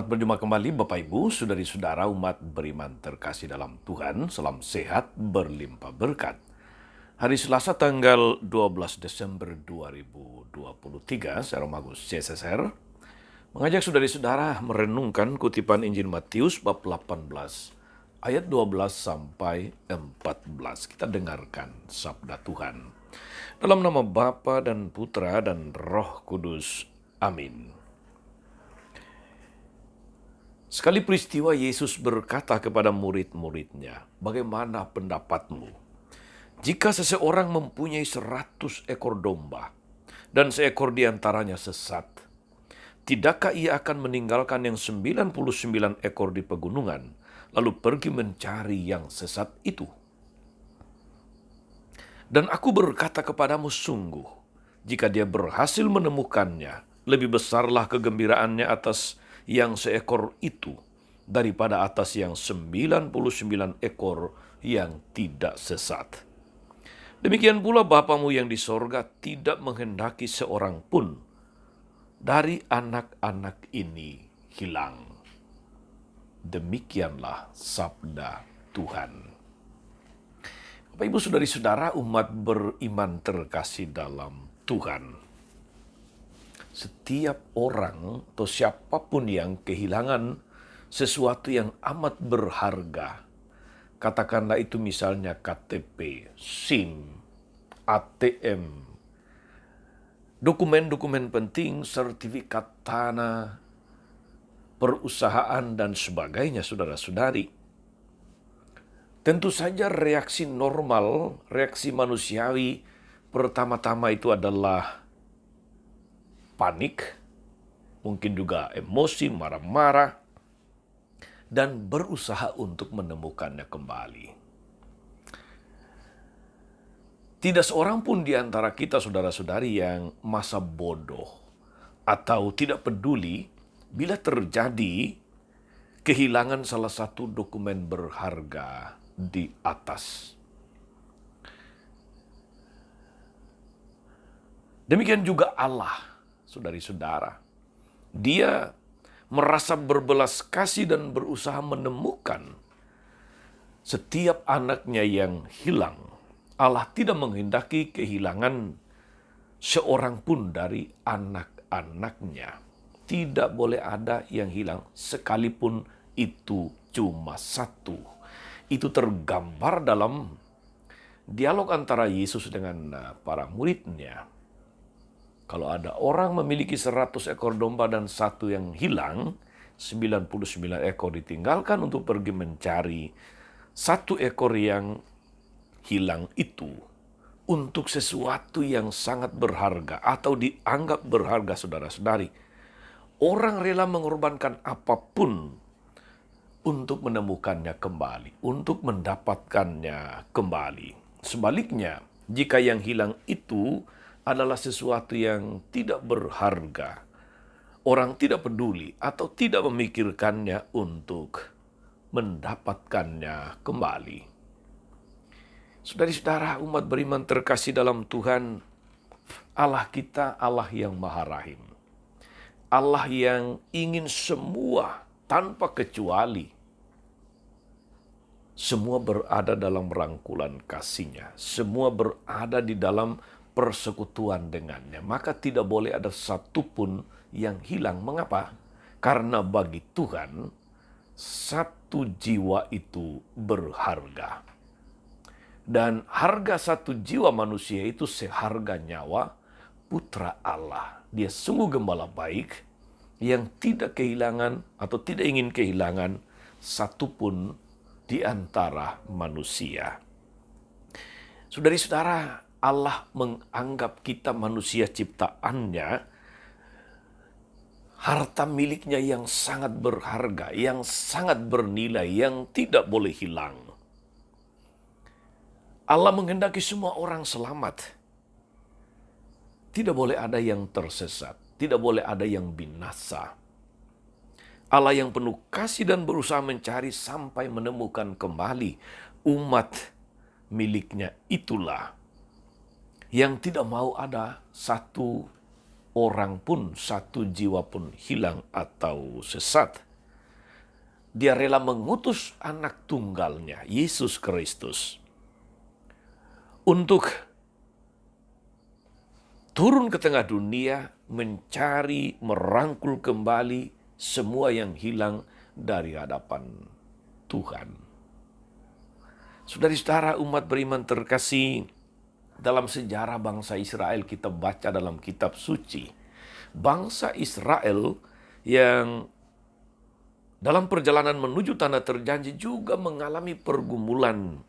Selamat berjumpa kembali Bapak Ibu, saudari-saudara umat beriman terkasih dalam Tuhan. Salam sehat, berlimpah berkat. Hari Selasa tanggal 12 Desember 2023, saya Romagus CSSR, mengajak saudari-saudara merenungkan kutipan Injil Matius bab 18, ayat 12 sampai 14. Kita dengarkan sabda Tuhan. Dalam nama Bapa dan Putra dan Roh Kudus. Amin. Sekali peristiwa Yesus berkata kepada murid-muridnya, "Bagaimana pendapatmu? Jika seseorang mempunyai 100 ekor domba, dan seekor diantaranya sesat, tidakkah ia akan meninggalkan yang 99 ekor di pegunungan, lalu pergi mencari yang sesat itu? Dan aku berkata kepadamu sungguh, jika dia berhasil menemukannya, lebih besarlah kegembiraannya atas yang seekor itu daripada atas yang 99 ekor yang tidak sesat. Demikian pula Bapamu yang di sorga tidak menghendaki seorang pun dari anak-anak ini hilang." Demikianlah sabda Tuhan. Bapak Ibu saudari-saudara umat beriman terkasih dalam Tuhan. Setiap orang atau siapapun yang kehilangan sesuatu yang amat berharga, katakanlah itu misalnya KTP, SIM, ATM, dokumen-dokumen penting, sertifikat tanah, perusahaan, dan sebagainya, saudara-saudari. Tentu saja reaksi normal, reaksi manusiawi pertama-tama itu adalah panik, mungkin juga emosi, marah-marah, dan berusaha untuk menemukannya kembali. Tidak seorang pun di antara kita, saudara-saudari, yang masa bodoh atau tidak peduli bila terjadi kehilangan salah satu dokumen berharga di atas. Demikian juga Allah, saudari-saudara. Dia merasa berbelas kasih dan berusaha menemukan setiap anaknya yang hilang. Allah tidak menghendaki kehilangan seorang pun dari anak-anaknya. Tidak boleh ada yang hilang sekalipun itu cuma satu. Itu tergambar dalam dialog antara Yesus dengan para muridnya. Kalau ada orang memiliki 100 ekor domba dan satu yang hilang, 99 ekor ditinggalkan untuk pergi mencari satu ekor yang hilang itu untuk sesuatu yang sangat berharga atau dianggap berharga, saudara-saudari. Orang rela mengorbankan apapun untuk menemukannya kembali, untuk mendapatkannya kembali. Sebaliknya, jika yang hilang itu adalah sesuatu yang tidak berharga, orang tidak peduli atau tidak memikirkannya untuk mendapatkannya kembali. Saudari-saudara umat beriman terkasih dalam Tuhan, Allah kita Allah yang Maha Rahim. Allah yang ingin semua tanpa kecuali semua berada dalam rangkulan kasih-Nya, semua berada di dalam persekutuan dengannya. Maka tidak boleh ada satupun yang hilang. Mengapa? Karena bagi Tuhan, satu jiwa itu berharga. Dan harga satu jiwa manusia itu seharga nyawa putra Allah. Dia sungguh gembala baik yang tidak kehilangan atau tidak ingin kehilangan satupun di antara manusia. Saudari-saudara, Allah menganggap kita manusia ciptaannya, harta miliknya yang sangat berharga, yang sangat bernilai, yang tidak boleh hilang. Allah menghendaki semua orang selamat. Tidak boleh ada yang tersesat, tidak boleh ada yang binasa. Allah yang penuh kasih dan berusaha mencari sampai menemukan kembali umat miliknya itulah yang tidak mau ada satu orang pun, satu jiwa pun hilang atau sesat. Dia rela mengutus anak tunggalnya, Yesus Kristus, untuk turun ke tengah dunia, mencari, merangkul kembali semua yang hilang dari hadapan Tuhan. Saudara-saudara umat beriman terkasih, dalam sejarah bangsa Israel kita baca dalam kitab suci, bangsa Israel yang dalam perjalanan menuju tanah terjanji juga mengalami pergumulan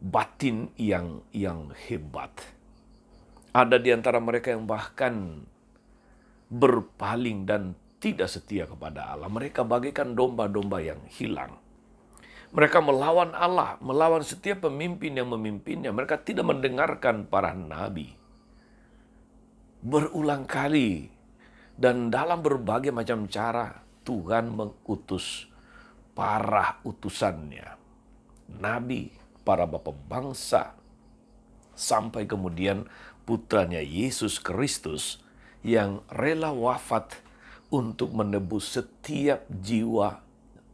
batin yang hebat. Ada di antara mereka yang bahkan berpaling dan tidak setia kepada Allah. Mereka bagaikan domba-domba yang hilang. Mereka melawan Allah, melawan setiap pemimpin yang memimpinnya. Mereka tidak mendengarkan para nabi. Berulang kali dan dalam berbagai macam cara Tuhan mengutus para utusannya, nabi, para bapak bangsa, sampai kemudian putranya Yesus Kristus yang rela wafat untuk menebus setiap jiwa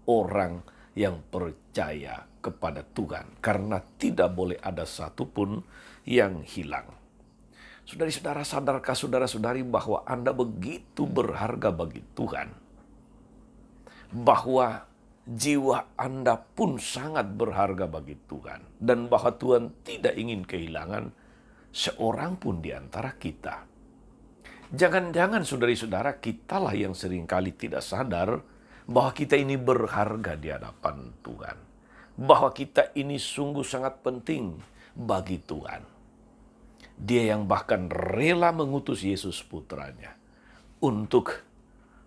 orang yang percaya kepada Tuhan, karena tidak boleh ada satupun yang hilang. Saudara-saudara, sadarkah saudara-saudari bahwa Anda begitu berharga bagi Tuhan? Bahwa jiwa Anda pun sangat berharga bagi Tuhan, dan bahwa Tuhan tidak ingin kehilangan seorang pun di antara kita. Jangan-jangan saudari-saudara, kitalah yang seringkali tidak sadar bahwa kita ini berharga di hadapan Tuhan. Bahwa kita ini sungguh sangat penting bagi Tuhan. Dia yang bahkan rela mengutus Yesus putranya untuk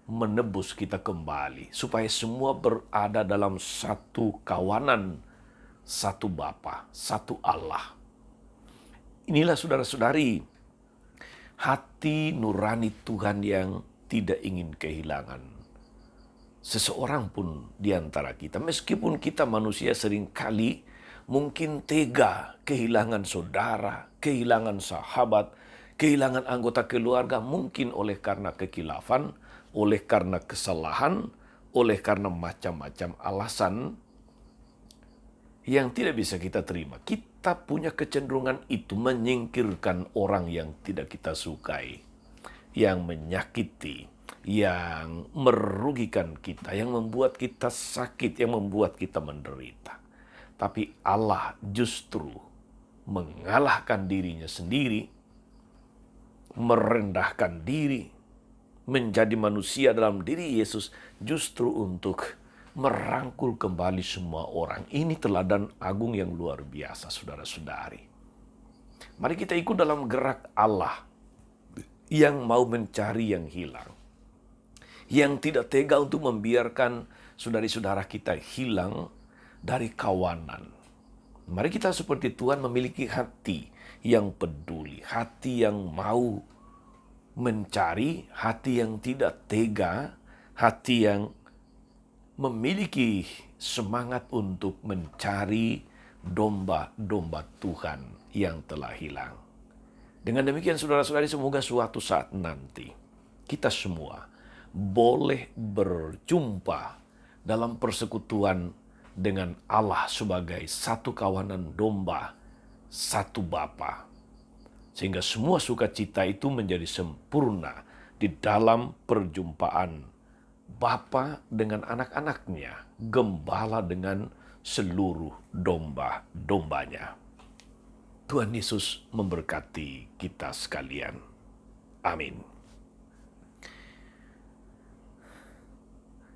menebus kita kembali, supaya semua berada dalam satu kawanan, satu Bapa, satu Allah. Inilah saudara-saudari, hati nurani Tuhan yang tidak ingin kehilangan seseorang pun di antara kita. Meskipun kita manusia seringkali mungkin tega kehilangan saudara, kehilangan sahabat, kehilangan anggota keluarga, mungkin oleh karena kekilafan, oleh karena kesalahan, oleh karena macam-macam alasan yang tidak bisa kita terima. Kita punya kecenderungan itu menyingkirkan orang yang tidak kita sukai, yang menyakiti, yang merugikan kita, yang membuat kita sakit, yang membuat kita menderita. Tapi Allah justru mengalahkan dirinya sendiri, merendahkan diri, menjadi manusia dalam diri Yesus justru untuk merangkul kembali semua orang. Ini teladan agung yang luar biasa, saudara-saudari. Mari kita ikut dalam gerak Allah yang mau mencari yang hilang, yang tidak tega untuk membiarkan saudari-saudara kita hilang dari kawanan. Mari kita seperti Tuhan memiliki hati yang peduli, hati yang mau mencari, hati yang tidak tega, hati yang memiliki semangat untuk mencari domba-domba Tuhan yang telah hilang. Dengan demikian saudara-saudari, semoga suatu saat nanti kita semua boleh berjumpa dalam persekutuan dengan Allah sebagai satu kawanan domba, satu Bapa. Sehingga semua sukacita itu menjadi sempurna di dalam perjumpaan Bapa dengan anak-anaknya, gembala dengan seluruh domba-dombanya. Tuhan Yesus memberkati kita sekalian. Amin.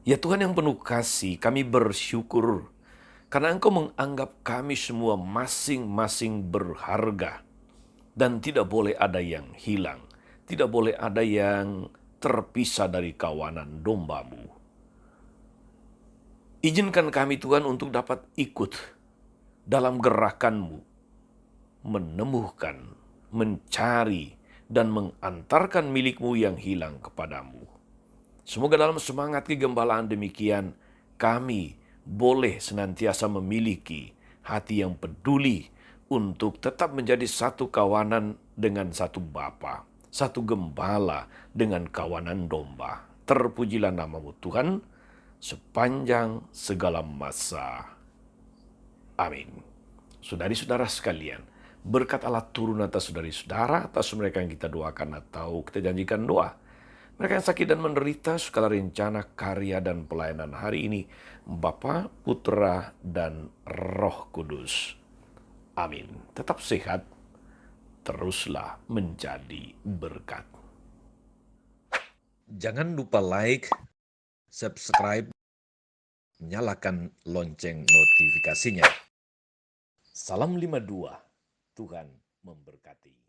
Ya Tuhan yang penuh kasih, kami bersyukur karena Engkau menganggap kami semua masing-masing berharga. Dan tidak boleh ada yang hilang. Tidak boleh ada yang terpisah dari kawanan domba-Mu. Izinkan kami Tuhan untuk dapat ikut dalam gerakan-Mu, menemukan, mencari, dan mengantarkan milik-Mu yang hilang kepadamu. Semoga dalam semangat kegembalaan demikian, kami boleh senantiasa memiliki hati yang peduli untuk tetap menjadi satu kawanan dengan satu Bapa, satu gembala dengan kawanan domba. Terpujilah nama-Mu Tuhan, sepanjang segala masa. Amin. Saudari-saudara sekalian, berkat Allah turun atas saudari-saudara, atas mereka yang kita doakan atau kita janjikan doa. Mereka yang sakit dan menderita, segala rencana, karya, dan pelayanan hari ini, Bapa, Putra, dan Roh Kudus. Amin. Tetap sehat, teruslah menjadi berkat. Jangan lupa like, subscribe, nyalakan lonceng notifikasinya. Salam 52, Tuhan memberkati.